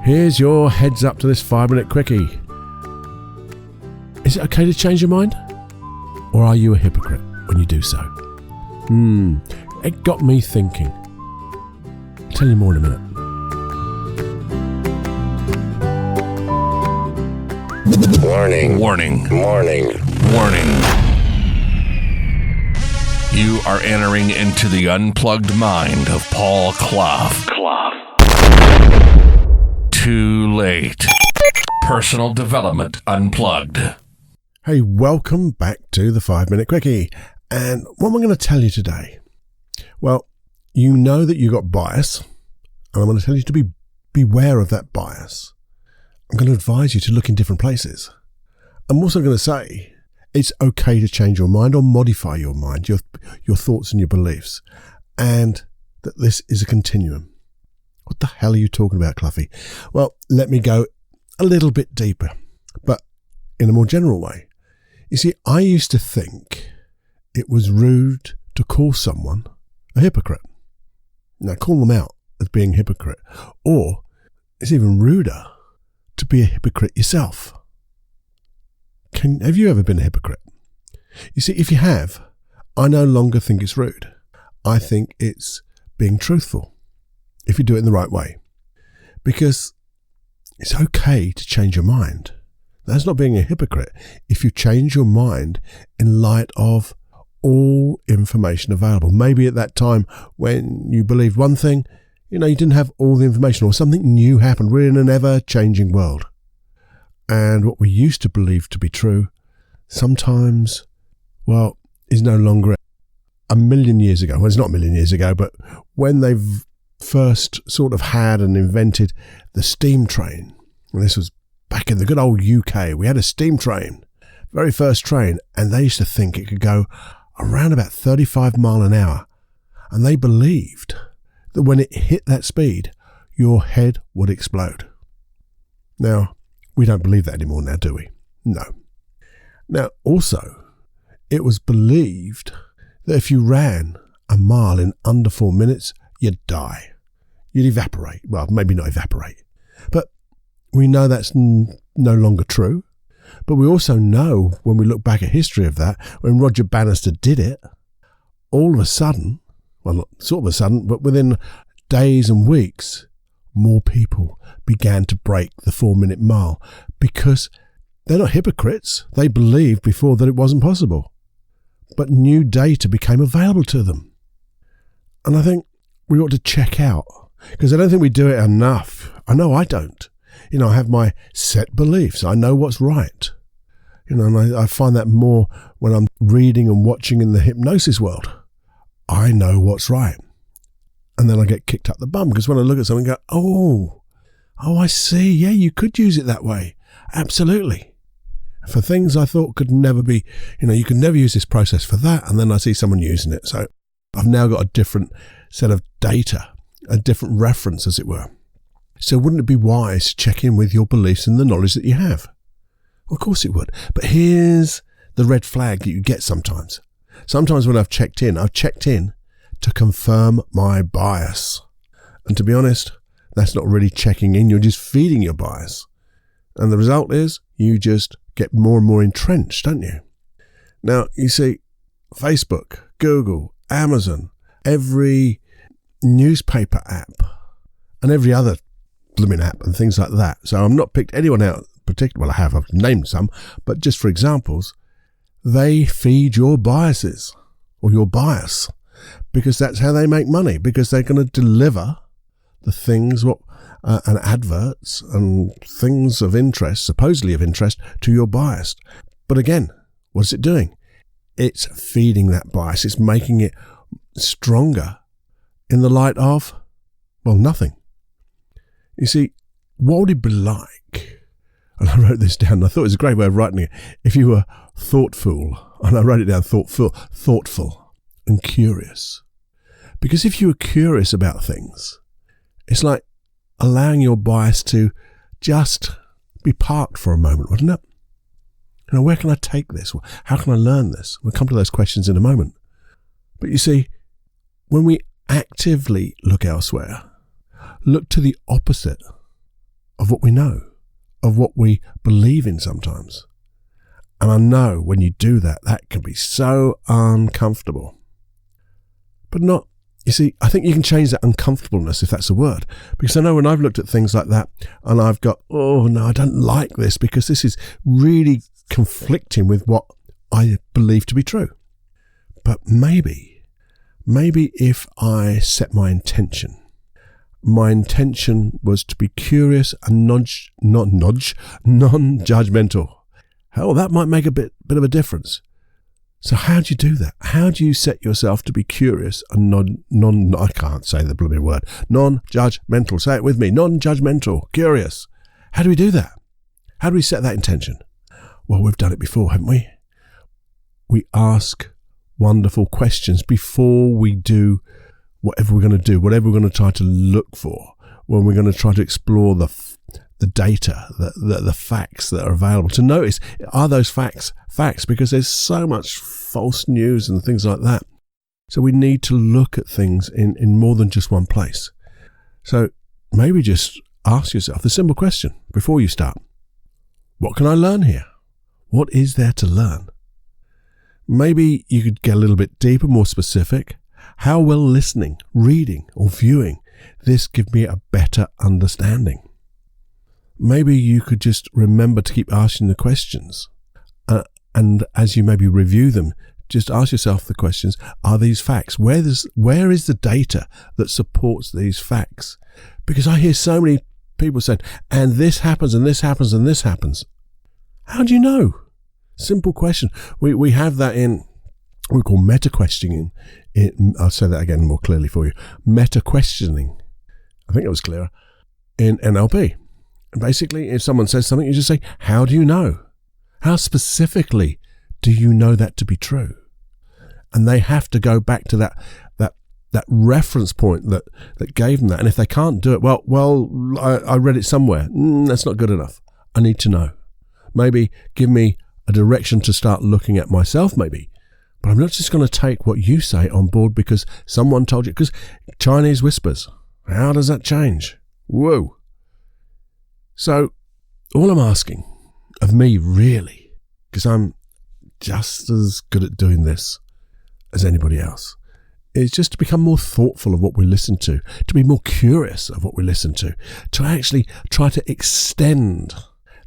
Here's your heads up to this 5-minute quickie. Is it okay to change your mind? Or are you a hypocrite when you do so? It got me thinking. I'll tell you more in a minute. Warning. Warning. Warning. Warning. You are entering into the unplugged mind of Paul Clough. Too late. Personal Development Unplugged. Hey, welcome back to the 5-minute quickie. And what am I going to tell you today? Well, you know that you got bias, and I'm going to tell you to beware of that bias. I'm going to advise you to look in different places. I'm also going to say it's okay to change your mind or modify your mind, your thoughts and your beliefs, and that this is a continuum. What the hell are you talking about, Cluffy? Well, let me go a little bit deeper, but in a more general way. You see, I used to think it was rude to call someone a hypocrite. Now, call them out as being a hypocrite, or it's even ruder to be a hypocrite yourself. Have you ever been a hypocrite? You see, if you have, I no longer think it's rude. I think it's being truthful, if you do it in the right way. Because it's okay to change your mind. That's not being a hypocrite. If you change your mind in light of all information available. Maybe at that time when you believed one thing, you didn't have all the information, or something new happened. We're in an ever-changing world. And what we used to believe to be true, sometimes, is no longer. A million years ago, well, it's not a million years ago, but when they've first sort of had and invented the steam train, and this was back in the good old UK, we had a steam train, very first train, and they used to think it could go around about 35 miles an hour. And they believed that when it hit that speed, your head would explode. Now, we don't believe that anymore now, do we? No. Now, also, it was believed that if you ran a mile in under 4 minutes, you'd die. You'd evaporate. Well, maybe not evaporate. But we know that's no longer true. But we also know, when we look back at history of that, when Roger Bannister did it, all of a sudden, well, not sort of a sudden, but within days and weeks, more people began to break the 4-minute mile, because they're not hypocrites. They believed before that it wasn't possible. But new data became available to them. And I think we ought to check out, because I don't think we do it enough. I know I don't. I have my set beliefs. I know what's right. And I find that more when I'm reading and watching in the hypnosis world. I know what's right. And then I get kicked up the bum, because when I look at something and go, oh, I see. Yeah, you could use it that way. Absolutely. For things I thought could never be, you could never use this process for that. And then I see someone using it. So I've now got a different set of data, a different reference, as it were. So wouldn't it be wise to check in with your beliefs and the knowledge that you have? Well, of course it would. But here's the red flag that you get sometimes. Sometimes when I've checked in to confirm my bias. And to be honest, that's not really checking in. You're just feeding your bias. And the result is you just get more and more entrenched, don't you? Now, you see, Facebook, Google, Amazon, every newspaper app, and every other blooming app and things like that. So I've not picked anyone out particular. Well, I've named some, but just for examples, they feed your biases or your bias, because that's how they make money, because they're going to deliver the things, and adverts and things of interest, supposedly of interest, to your bias. But again, what's it doing? It's feeding that bias. It's making it stronger in the light of, nothing. You see, what would it be like? And I wrote this down, and I thought it was a great way of writing it. If you were thoughtful, and I wrote it down, thoughtful and curious. Because if you were curious about things, it's like allowing your bias to just be parked for a moment, wouldn't it? Where can I take this? How can I learn this? We'll come to those questions in a moment. But you see, when we actively look elsewhere, look to the opposite of what we know, of what we believe in sometimes. And I know when you do that, that can be so uncomfortable. But not, you see, I think you can change that uncomfortableness, if that's a word. Because I know when I've looked at things like that and I've got, oh no, I don't like this because this is really conflicting with what I believe to be true. But maybe if I set my intention was to be curious and non-judgmental. Hell, that might make a bit of a difference. So how do you do that? How do you set yourself to be curious and I can't say the blooming word, non-judgmental. Say it with me, non-judgmental, curious. How do we do that? How do we set that intention? Well, we've done it before, haven't we? We ask wonderful questions before we do whatever we're going to do, whatever we're going to try to look for, when we're going to try to explore the data, the facts that are available, to notice, are those facts? Because there's so much false news and things like that. So we need to look at things in more than just one place. So maybe just ask yourself the simple question before you start. What can I learn here? What is there to learn? Maybe you could get a little bit deeper, more specific. How will listening, reading, or viewing this give me a better understanding? Maybe you could just remember to keep asking the questions. And as you maybe review them, just ask yourself the questions, are these facts? Where is the data that supports these facts? Because I hear so many people saying, and this happens, and this happens, and this happens. How do you know? Simple question. We have that in, we call meta-questioning. I'll say that again more clearly for you. Meta-questioning. I think it was clearer. In NLP. Basically, if someone says something, you just say, how do you know? How specifically do you know that to be true? And they have to go back to that reference point that gave them that. And if they can't do it, well, I read it somewhere. That's not good enough. I need to know. Maybe give me a direction to start looking at myself, maybe. But I'm not just going to take what you say on board because someone told you. Because Chinese whispers. How does that change? Whoa. So all I'm asking of me, really, because I'm just as good at doing this as anybody else, is just to become more thoughtful of what we listen to be more curious of what we listen to actually try to extend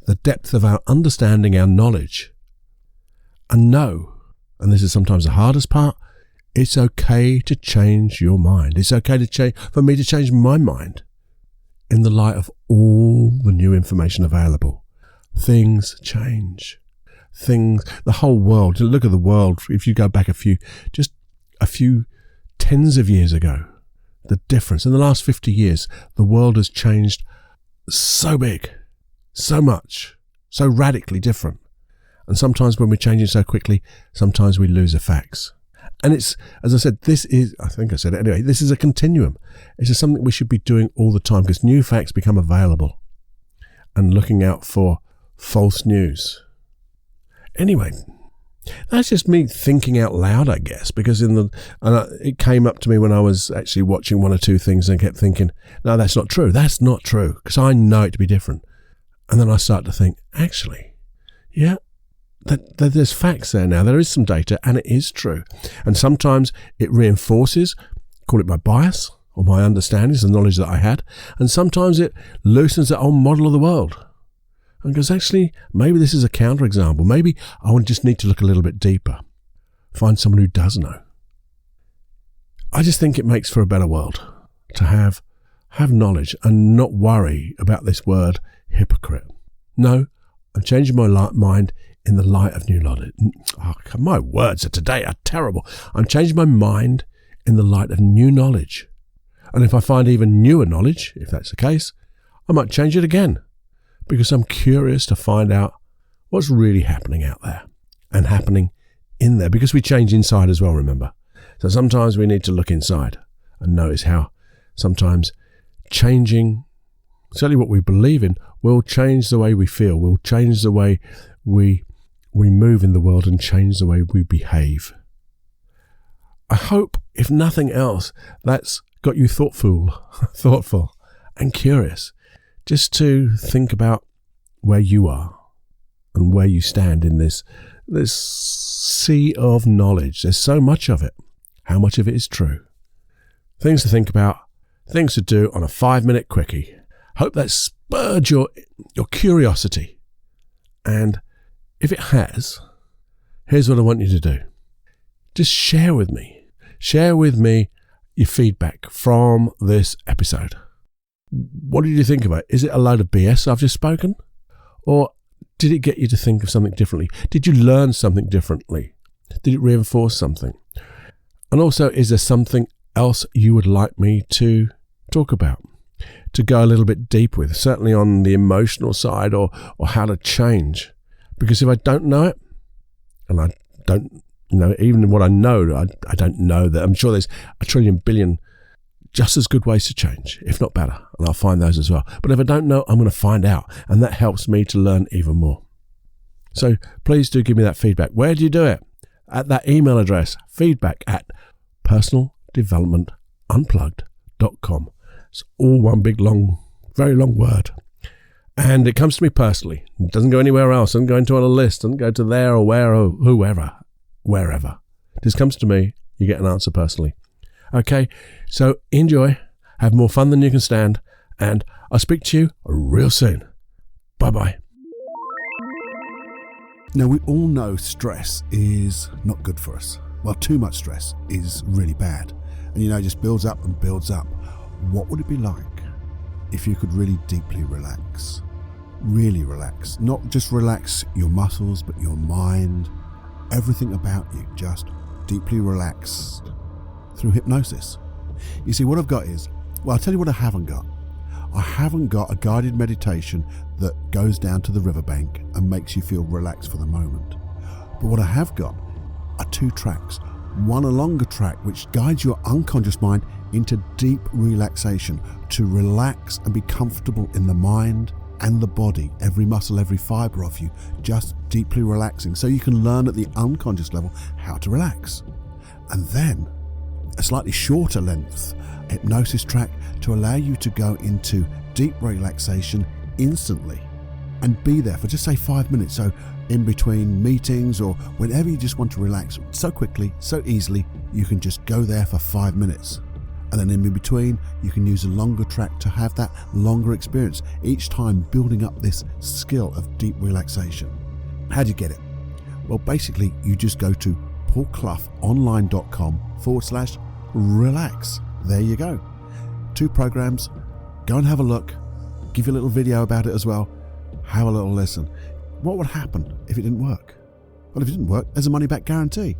the depth of our understanding, our knowledge, and know, and this is sometimes the hardest part, it's okay to change your mind. It's okay for me to change my mind in the light of all the new information available. Things change. The whole world, look at the world, if you go back a few tens of years ago, the difference in the last 50 years, the world has changed so big, so much, so radically different. And sometimes when we're changing so quickly, sometimes we lose the facts. And it's, as I said, I think I said it anyway, this is a continuum. It's just something we should be doing all the time because new facts become available and looking out for false news. Anyway, that's just me thinking out loud, I guess, because it came up to me when I was actually watching one or two things and kept thinking, no, that's not true. That's not true because I know it to be different. And then I start to think, actually, yeah, that there's facts there now. There is some data and it is true. And sometimes it reinforces, call it my bias or my understandings, the knowledge that I had. And sometimes it loosens that old model of the world. And goes, actually, maybe this is a counterexample. Maybe I would just need to look a little bit deeper. Find someone who does know. I just think it makes for a better world to have knowledge and not worry about this word hypocrite. No, I'm changing my mind in the light of new knowledge. Oh, my words of today are terrible. I'm changing my mind in the light of new knowledge. And if I find even newer knowledge, if that's the case, I might change it again because I'm curious to find out what's really happening out there and happening in there because we change inside as well, remember. So sometimes we need to look inside and notice how sometimes changing, certainly what we believe in, will change the way we feel, will change the way we move in the world and change the way we behave. I hope, if nothing else, that's got you thoughtful and curious just to think about where you are and where you stand in this sea of knowledge. There's so much of it. How much of it is true? Things to think about, things to do on a 5-minute quickie. Hope that spurred your curiosity. And if it has, here's what I want you to do. Just share with me your feedback from this episode. What did you think about it? Is it a load of BS I've just spoken? Or did it get you to think of something differently? Did you learn something differently? Did it reinforce something? And also, is there something else you would like me to talk about, to go a little bit deep with, certainly on the emotional side or how to change? Because if I don't know it, and I don't know, even what I know, I don't know that. I'm sure there's a trillion billion just as good ways to change, if not better, and I'll find those as well. But if I don't know, I'm going to find out, and that helps me to learn even more. So please do give me that feedback. Where do you do it? At that email address, feedback@personaldevelopmentunplugged.com. It's all one big, long, very long word. And it comes to me personally. It doesn't go anywhere else. It doesn't go into on a list. It doesn't go to there or where or whoever, wherever. This comes to me. You get an answer personally. Okay, so enjoy. Have more fun than you can stand. And I'll speak to you real soon. Bye-bye. Now, we all know stress is not good for us. Well, too much stress is really bad. And, it just builds up and builds up. What would it be like if you could really deeply relax? Really relax. Not just relax your muscles, but your mind, everything about you, just deeply relaxed through hypnosis. You see, what I've got is, I'll tell you what I haven't got. I haven't got a guided meditation that goes down to the riverbank and makes you feel relaxed for the moment. But what I have got are 2 tracks. One, a longer track, which guides your unconscious mind into deep relaxation, to relax and be comfortable in the mind and the body, every muscle, every fiber of you, just deeply relaxing, so you can learn at the unconscious level how to relax. And then a slightly shorter length hypnosis track to allow you to go into deep relaxation instantly and be there for just say 5 minutes. So in between meetings or whenever you just want to relax so quickly, so easily, you can just go there for 5 minutes. And then in between, you can use a longer track to have that longer experience, each time building up this skill of deep relaxation. How do you get it? Well, basically, you just go to paulcloughonline.com/relax. There you go. 2 programs. Go and have a look. Give you a little video about it as well. Have a little listen. What would happen if it didn't work? Well, if it didn't work, there's a money-back guarantee.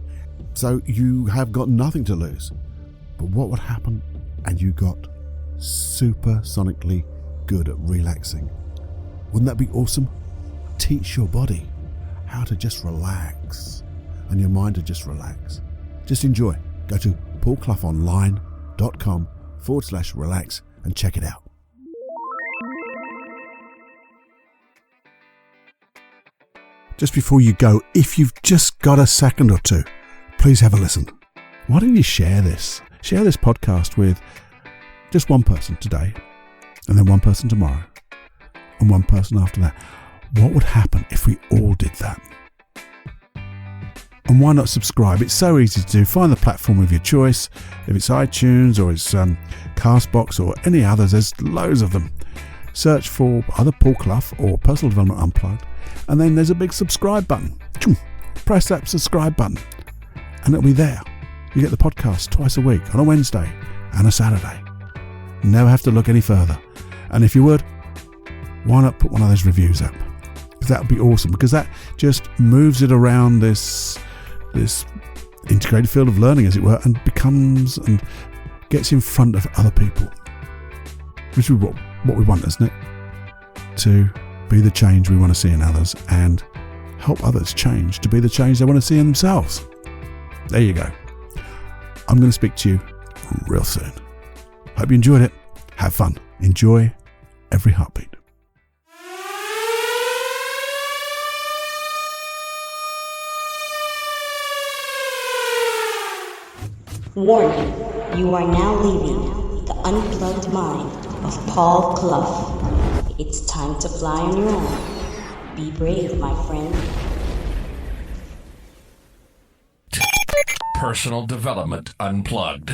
So you have got nothing to lose. But what would happen? And you got supersonically good at relaxing. Wouldn't that be awesome? Teach your body how to just relax and your mind to just relax. Just enjoy. Go to paulcloughonline.com/relax and check it out. Just before you go, if you've just got a second or two, please have a listen. Why don't you share this? Share this podcast with just one person today, and then one person tomorrow, and one person after that. What would happen if we all did that? And why not subscribe? It's so easy to do. Find the platform of your choice. If it's iTunes or it's Castbox or any others, there's loads of them. Search for either Paul Clough or Personal Development Unplugged, and then there's a big subscribe button. Press that subscribe button, and it'll be there. You get the podcast twice a week, on a Wednesday and a Saturday. Never have to look any further. And if you would, why not put one of those reviews up? Because that would be awesome, because that just moves it around this integrated field of learning, as it were, and becomes and gets in front of other people. Which is what we want, isn't it? To be the change we want to see in others and help others change to be the change they want to see in themselves. There you go. I'm going to speak to you real soon. Hope you enjoyed it. Have fun. Enjoy every heartbeat. Warning, you are now leaving the unplugged mind of Paul Clough. It's time to fly on your own. Be brave, my friend. Personal Development Unplugged.